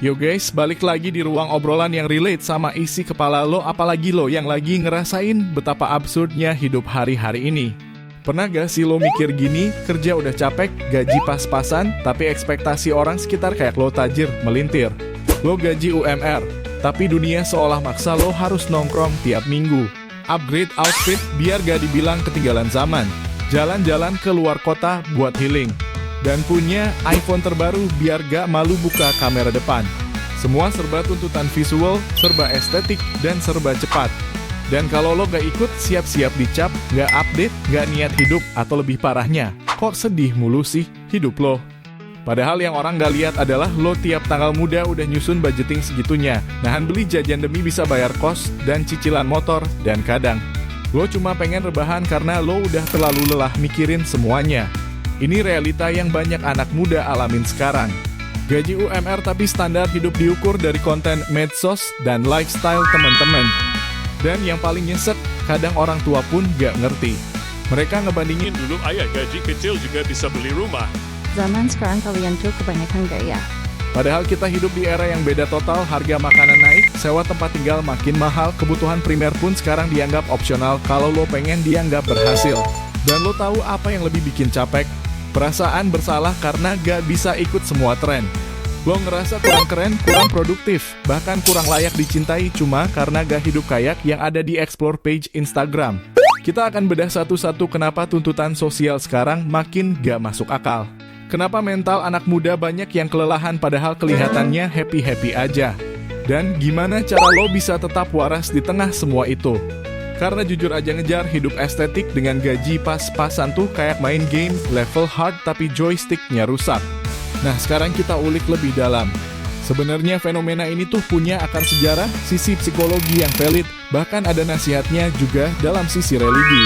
Yo guys, balik lagi di ruang obrolan yang relate sama isi kepala lo, apalagi lo yang lagi ngerasain betapa absurdnya hidup hari-hari ini. Pernah gak sih lo mikir gini, kerja udah capek, gaji pas-pasan, tapi ekspektasi orang sekitar kayak lo tajir, melintir. Lo gaji UMR, tapi dunia seolah maksa lo harus nongkrong tiap minggu. Upgrade outfit biar gak dibilang ketinggalan zaman. Jalan-jalan ke luar kota buat healing. Dan punya iPhone terbaru biar gak malu buka kamera depan. Semua serba tuntutan visual, serba estetik, dan serba cepat. Dan kalau lo gak ikut, siap-siap dicap, gak update, gak niat hidup, atau lebih parahnya, kok sedih mulu sih hidup lo? Padahal yang orang gak lihat adalah lo tiap tanggal muda udah nyusun budgeting segitunya, nahan beli jajan demi bisa bayar kos dan cicilan motor, dan kadang lo cuma pengen rebahan karena lo udah terlalu lelah mikirin semuanya. Ini realita yang banyak anak muda alamin sekarang. Gaji UMR tapi standar hidup diukur dari konten medsos dan lifestyle teman-teman. Dan yang paling nyesek, kadang orang tua pun gak ngerti. Mereka ngebandingin Dulu ayah gaji kecil juga bisa beli rumah. Zaman sekarang kalian tuh kebanyakan gaya. Padahal kita hidup di era yang beda total, harga makanan naik, sewa tempat tinggal makin mahal, kebutuhan primer pun sekarang dianggap opsional kalau lo pengen dianggap berhasil. Dan lo tahu apa yang lebih bikin capek? Perasaan bersalah karena gak bisa ikut semua tren. Lo ngerasa kurang keren, kurang produktif, bahkan kurang layak dicintai cuma karena gak hidup kayak yang ada di explore page Instagram. Kita akan bedah satu-satu kenapa tuntutan sosial sekarang makin gak masuk akal. Kenapa mental anak muda banyak yang kelelahan padahal kelihatannya happy-happy aja. Dan gimana cara lo bisa tetap waras di tengah semua itu? Karena jujur aja ngejar hidup estetik dengan gaji pas-pasan tuh kayak main game level hard tapi joysticknya rusak. Nah sekarang kita ulik lebih dalam. Sebenarnya fenomena ini tuh punya akar sejarah, sisi psikologi yang valid, bahkan ada nasihatnya juga dalam sisi religi.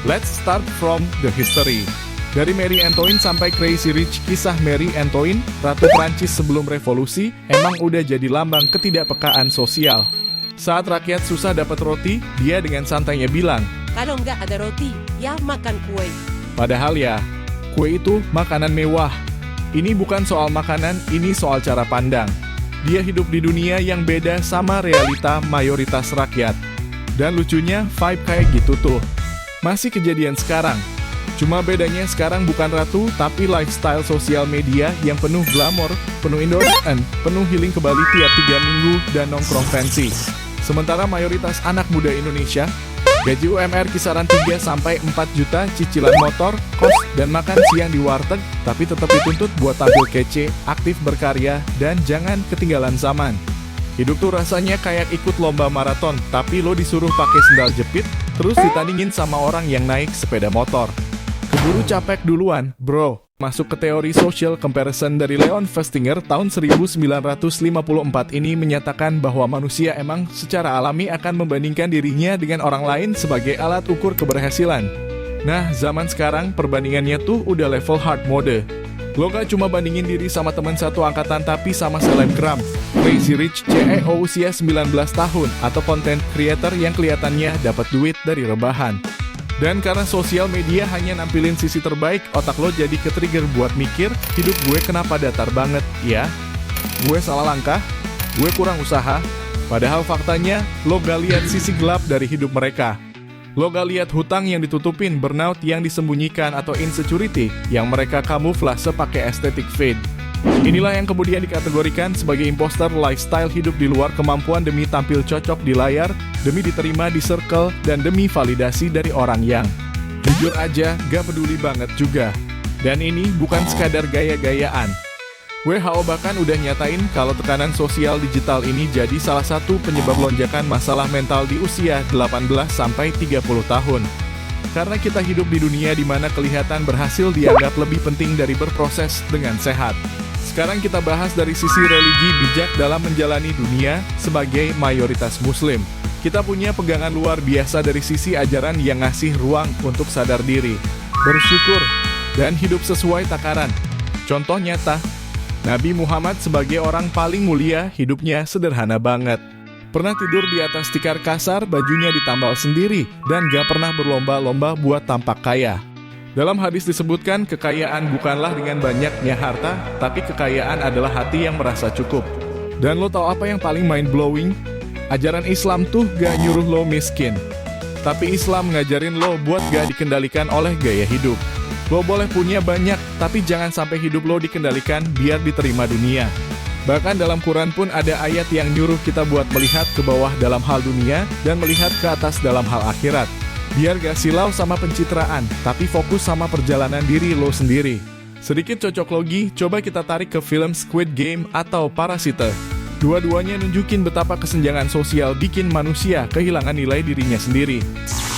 Let's start from the history. Dari Marie Antoinette sampai Crazy Rich, kisah Marie Antoinette, Ratu Prancis sebelum revolusi, emang udah jadi lambang ketidakpekaan sosial. Saat rakyat susah dapat roti, dia dengan santainya bilang, "Kalau nggak ada roti, ya makan kue." padahal ya, kue itu makanan mewah. Ini bukan soal makanan, ini soal cara pandang. Dia hidup di dunia yang beda sama realita mayoritas rakyat. Dan lucunya, vibe kayak gitu tuh masih kejadian sekarang. Cuma bedanya sekarang bukan ratu, tapi lifestyle sosial media yang penuh glamor, penuh endorsement, penuh healing ke Bali tiap 3 minggu, dan nongkrong fancy. Sementara mayoritas anak muda Indonesia, gaji UMR kisaran 3-4 juta, cicilan motor, kos, dan makan siang di warteg, tapi tetap dituntut buat tampil kece, aktif berkarya, dan jangan ketinggalan zaman. Hidup tuh rasanya kayak ikut lomba maraton, tapi lo disuruh pakai sendal jepit, terus ditandingin sama orang yang naik sepeda motor. Keburu capek duluan, bro. Masuk ke teori social comparison dari Leon Festinger tahun 1954 ini menyatakan bahwa manusia emang secara alami akan membandingkan dirinya dengan orang lain sebagai alat ukur keberhasilan. Nah, zaman sekarang perbandingannya tuh udah level hard mode. Lo gak cuma bandingin diri sama teman satu angkatan tapi sama selebgram, Crazy Rich CEO usia 19 tahun, atau content creator yang kelihatannya dapat duit dari rebahan. Dan karena sosial media hanya nampilin sisi terbaik, otak lo jadi ke-trigger buat mikir, hidup gue kenapa datar banget, ya? Gue salah langkah? Gue kurang usaha? Padahal faktanya, lo gak lihat sisi gelap dari hidup mereka. Lo gak lihat hutang yang ditutupin, burnout yang disembunyikan, atau insecurity yang mereka kamuflase pakai aesthetic fade. Inilah yang kemudian dikategorikan sebagai imposter lifestyle hidup di luar kemampuan demi tampil cocok di layar, demi diterima di circle, dan demi validasi dari orang yang jujur aja gak peduli banget juga. Dan ini bukan sekadar gaya-gayaan. WHO bahkan udah nyatain kalau tekanan sosial digital ini jadi salah satu penyebab lonjakan masalah mental di usia 18-30 tahun. Karena kita hidup di dunia di mana kelihatan berhasil dianggap lebih penting dari berproses dengan sehat. Sekarang kita bahas dari sisi religi bijak dalam menjalani dunia sebagai mayoritas muslim. Kita punya pegangan luar biasa dari sisi ajaran yang ngasih ruang untuk sadar diri, bersyukur, dan hidup sesuai takaran. Contoh nyata, Nabi Muhammad sebagai orang paling mulia hidupnya sederhana banget. Pernah tidur di atas tikar kasar, bajunya ditambal sendiri, dan gak pernah berlomba-lomba buat tampak kaya. Dalam hadis disebutkan, kekayaan bukanlah dengan banyaknya harta, tapi kekayaan adalah hati yang merasa cukup. Dan lo tahu apa yang paling mind-blowing? Ajaran Islam tuh gak nyuruh lo miskin. Tapi Islam ngajarin lo buat gak dikendalikan oleh gaya hidup. Lo boleh punya banyak, tapi jangan sampai hidup lo dikendalikan biar diterima dunia. Bahkan dalam Quran pun ada ayat yang nyuruh kita buat melihat ke bawah dalam hal dunia dan melihat ke atas dalam hal akhirat. Biar gak silau sama pencitraan, tapi fokus sama perjalanan diri lo sendiri. Sedikit cocok logi, coba kita tarik ke film Squid Game atau Parasite. Dua-duanya nunjukin betapa kesenjangan sosial bikin manusia kehilangan nilai dirinya sendiri.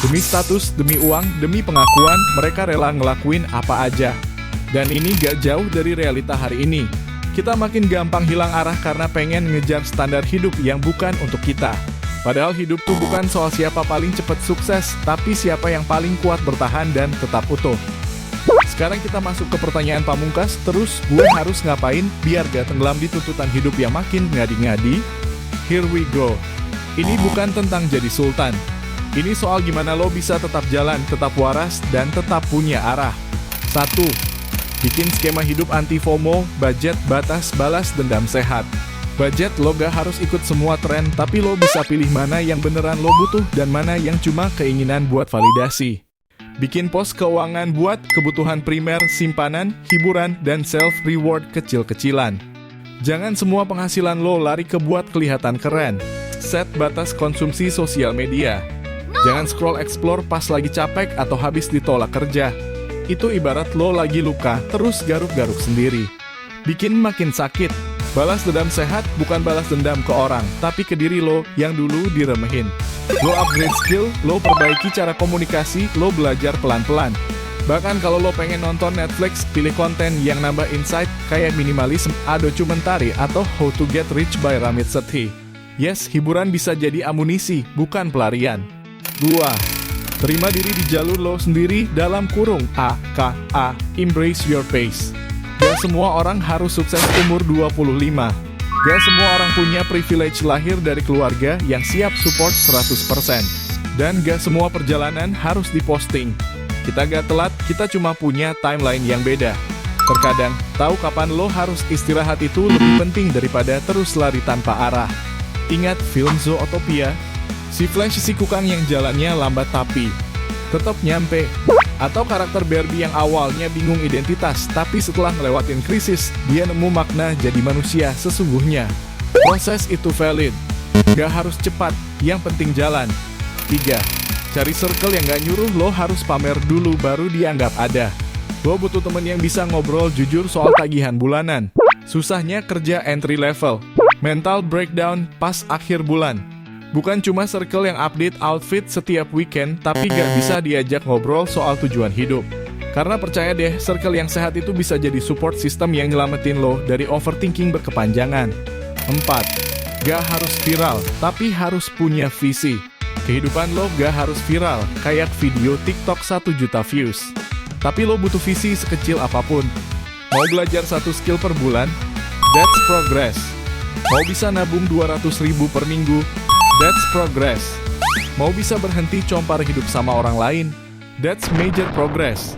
Demi status, demi uang, demi pengakuan, mereka rela ngelakuin apa aja. Dan ini gak jauh dari realita hari ini. Kita makin gampang hilang arah karena pengen ngejar standar hidup yang bukan untuk kita. Padahal hidup tuh bukan soal siapa paling cepat sukses, tapi siapa yang paling kuat bertahan dan tetap utuh. Sekarang kita masuk ke pertanyaan pamungkas, terus gue harus ngapain biar gak tenggelam di tuntutan hidup yang makin ngadi-ngadi? Here we go. Ini bukan tentang jadi sultan. Ini soal gimana lo bisa tetap jalan, tetap waras, dan tetap punya arah. 1. Bikin skema hidup anti FOMO, budget, batas, balas, dendam sehat. Budget lo gak harus ikut semua tren, tapi lo bisa pilih mana yang beneran lo butuh dan mana yang cuma keinginan buat validasi. Bikin pos keuangan buat kebutuhan primer, simpanan, hiburan, dan self-reward kecil-kecilan. Jangan semua penghasilan lo lari ke buat kelihatan keren. Set batas konsumsi sosial media. Jangan scroll explore pas lagi capek atau habis ditolak kerja. Itu ibarat lo lagi luka, terus garuk-garuk sendiri. Bikin makin sakit. Balas dendam sehat bukan balas dendam ke orang, tapi ke diri lo yang dulu diremehin. Lo upgrade skill, lo perbaiki cara komunikasi, lo belajar pelan-pelan. Bahkan kalau lo pengen nonton Netflix, pilih konten yang nambah insight kayak minimalism, documentary, atau How to Get Rich by Ramit Sethi. Yes, hiburan bisa jadi amunisi, bukan pelarian. 2. Terima diri di jalur lo sendiri dalam kurung AKA, embrace your pace. Gak semua orang harus sukses umur 25. Gak semua orang punya privilege lahir dari keluarga yang siap support 100%. Dan gak semua perjalanan harus diposting. Kita gak telat, kita cuma punya timeline yang beda. Terkadang, tahu kapan lo harus istirahat itu lebih penting daripada terus lari tanpa arah. Ingat film Zootopia? Si Flash si kukang yang jalannya lambat tapi tetap nyampe. Atau karakter Barbie yang awalnya bingung identitas, tapi setelah ngelewatin krisis, dia nemu makna jadi manusia sesungguhnya. Proses itu valid. Gak harus cepat, yang penting jalan. 3. Cari circle yang gak nyuruh lo harus pamer dulu baru dianggap ada. Lo butuh temen yang bisa ngobrol jujur soal tagihan bulanan. Susahnya kerja entry level. Mental breakdown pas akhir bulan. Bukan cuma circle yang update outfit setiap weekend, tapi gak bisa diajak ngobrol soal tujuan hidup. Karena percaya deh, circle yang sehat itu bisa jadi support system yang nyelamatin lo dari overthinking berkepanjangan. 4. Gak harus viral, tapi harus punya visi. Kehidupan lo gak harus viral, kayak video TikTok 1 juta views. Tapi lo butuh visi sekecil apapun. Mau belajar 1 skill per bulan? That's progress. Mau bisa nabung 200.000 per minggu? That's progress. Mau bisa berhenti compar hidup sama orang lain? That's major progress.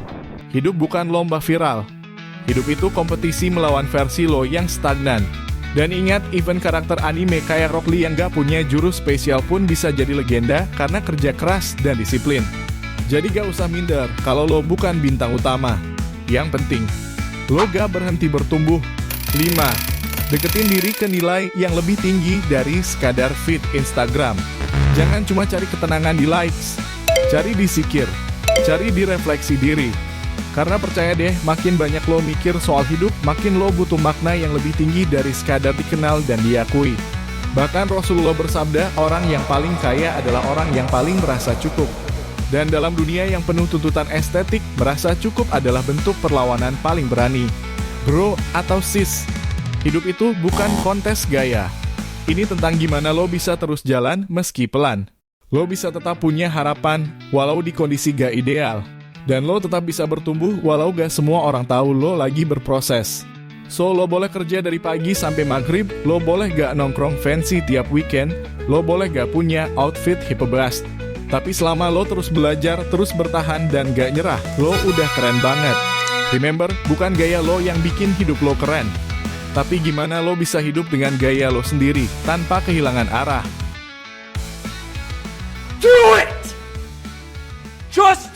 Hidup bukan lomba viral. Hidup itu kompetisi melawan versi lo yang stagnan. Dan ingat, even karakter anime kayak Rock Lee yang gak punya jurus spesial pun bisa jadi legenda karena kerja keras dan disiplin. Jadi gak usah minder kalau lo bukan bintang utama. Yang penting, lo gak berhenti bertumbuh. 5. Deketin diri ke nilai yang lebih tinggi dari sekadar feed Instagram. Jangan cuma cari ketenangan di likes. Cari di zikir. Cari di refleksi diri. Karena percaya deh, makin banyak lo mikir soal hidup, makin lo butuh makna yang lebih tinggi dari sekadar dikenal dan diakui. Bahkan Rasulullah bersabda, orang yang paling kaya adalah orang yang paling merasa cukup. Dan dalam dunia yang penuh tuntutan estetik, merasa cukup adalah bentuk perlawanan paling berani. Bro atau sis, hidup itu bukan kontes gaya. Ini tentang gimana lo bisa terus jalan meski pelan. Lo bisa tetap punya harapan walau di kondisi gak ideal. Dan lo tetap bisa bertumbuh walau gak semua orang tahu lo lagi berproses. So, lo boleh kerja dari pagi sampai maghrib, lo boleh gak nongkrong fancy tiap weekend, lo boleh gak punya outfit hipebast. Tapi selama lo terus belajar, terus bertahan, dan gak nyerah, lo udah keren banget. Remember, bukan gaya lo yang bikin hidup lo keren. Tapi gimana lo bisa hidup dengan gaya lo sendiri, tanpa kehilangan arah? Do it! Just